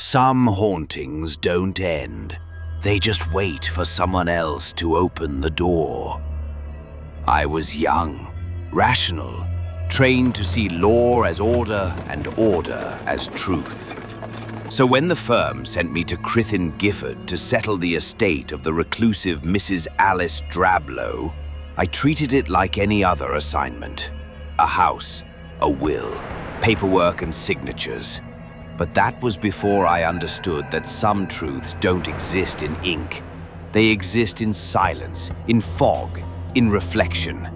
Some hauntings don't end. They just wait for someone else to open the door. I was young, rational, trained to see law as order and order as truth. So when the firm sent me to Crithin Gifford to settle the estate of the reclusive Mrs. Alice Drablow, I treated it like any other assignment. A house, a will, paperwork and signatures. But that was before I understood that some truths don't exist in ink. They exist in silence, in fog, in reflection.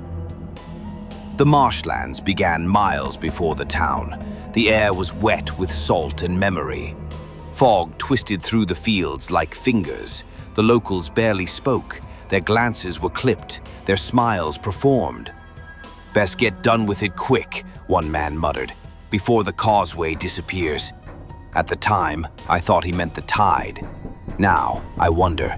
The marshlands began miles before the town. The air was wet with salt and memory. Fog twisted through the fields like fingers. The locals barely spoke. Their glances were clipped. Their smiles performed. "Best get done with it quick," one man muttered, "before the causeway disappears." At the time, I thought he meant the tide. Now, I wonder.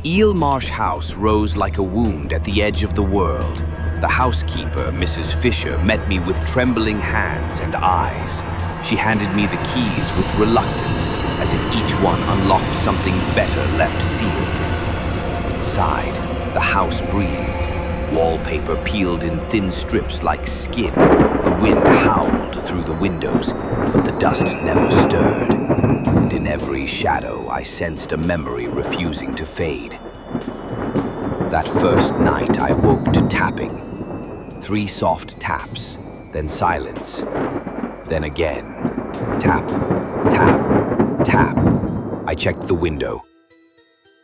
Eel Marsh House rose like a wound at the edge of the world. The housekeeper, Mrs. Fisher, met me with trembling hands and eyes. She handed me the keys with reluctance, as if each one unlocked something better left sealed. Inside, the house breathed. Wallpaper peeled in thin strips like skin. The wind howled through the windows, but the dust never stirred. And in every shadow, I sensed a memory refusing to fade. That first night, I woke to tapping. 3 soft taps, then silence. Then again. Tap, tap, tap. I checked the window.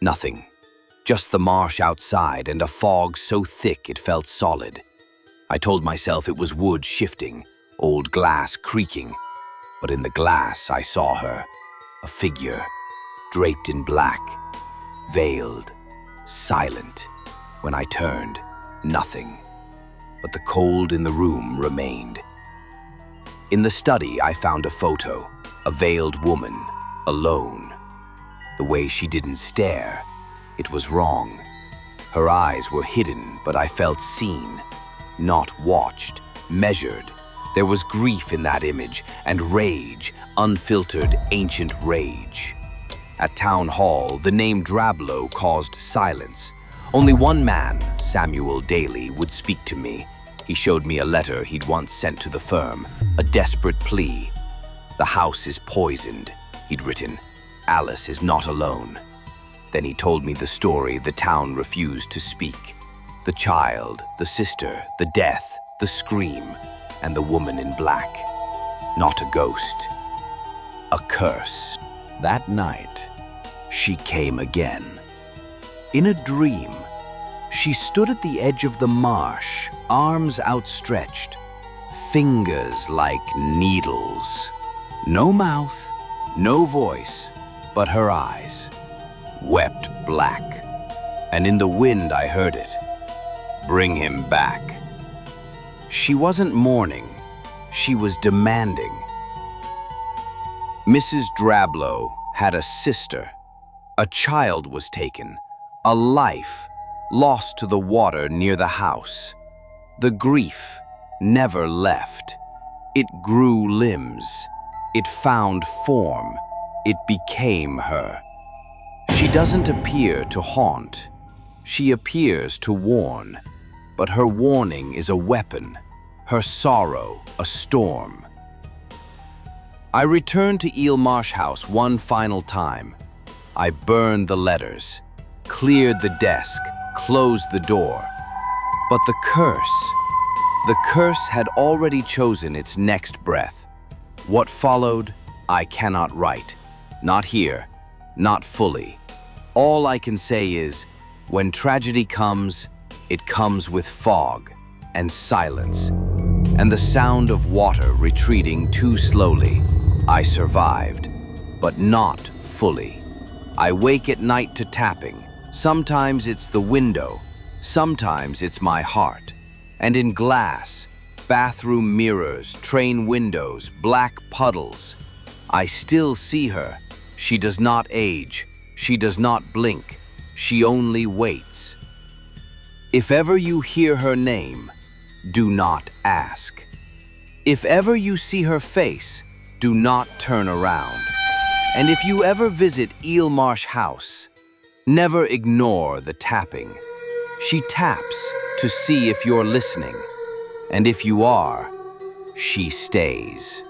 Nothing. Just the marsh outside and a fog so thick it felt solid. I told myself it was wood shifting, old glass creaking. But in the glass I saw her, a figure, draped in black, veiled, silent. When I turned, nothing. But the cold in the room remained. In the study I found a photo, a veiled woman, alone. The way she didn't stare, it was wrong. Her eyes were hidden, but I felt seen, not watched, measured. There was grief in that image, and rage, unfiltered, ancient rage. At Town Hall, the name Drablow caused silence. Only one man, Samuel Daly, would speak to me. He showed me a letter he'd once sent to the firm, a desperate plea. "The house is poisoned," he'd written. "Alice is not alone." Then he told me the story the town refused to speak. The child, the sister, the death, the scream, and the woman in black. Not a ghost. A curse. That night, she came again. In a dream, she stood at the edge of the marsh, arms outstretched, fingers like needles. No mouth, no voice, but her eyes. Wept black, and in the wind I heard it. "Bring him back." She wasn't mourning, she was demanding. Mrs. Drablow had a sister. A child was taken, a life lost to the water near the house. The grief never left. It grew limbs, it found form, it became her. She doesn't appear to haunt. She appears to warn. But her warning is a weapon, her sorrow a storm. I returned to Eel Marsh House one final time. I burned the letters, cleared the desk, closed the door. But the curse had already chosen its next breath. What followed, I cannot write. Not here, not fully. All I can say is, when tragedy comes, it comes with fog and silence, and the sound of water retreating too slowly. I survived, but not fully. I wake at night to tapping. Sometimes it's the window, sometimes it's my heart. And in glass, bathroom mirrors, train windows, black puddles, I still see her. She does not age. She does not blink. She only waits. If ever you hear her name, do not ask. If ever you see her face, do not turn around. And if you ever visit Marsh house, never ignore the tapping. She taps to see if you're listening, and if you are, she stays.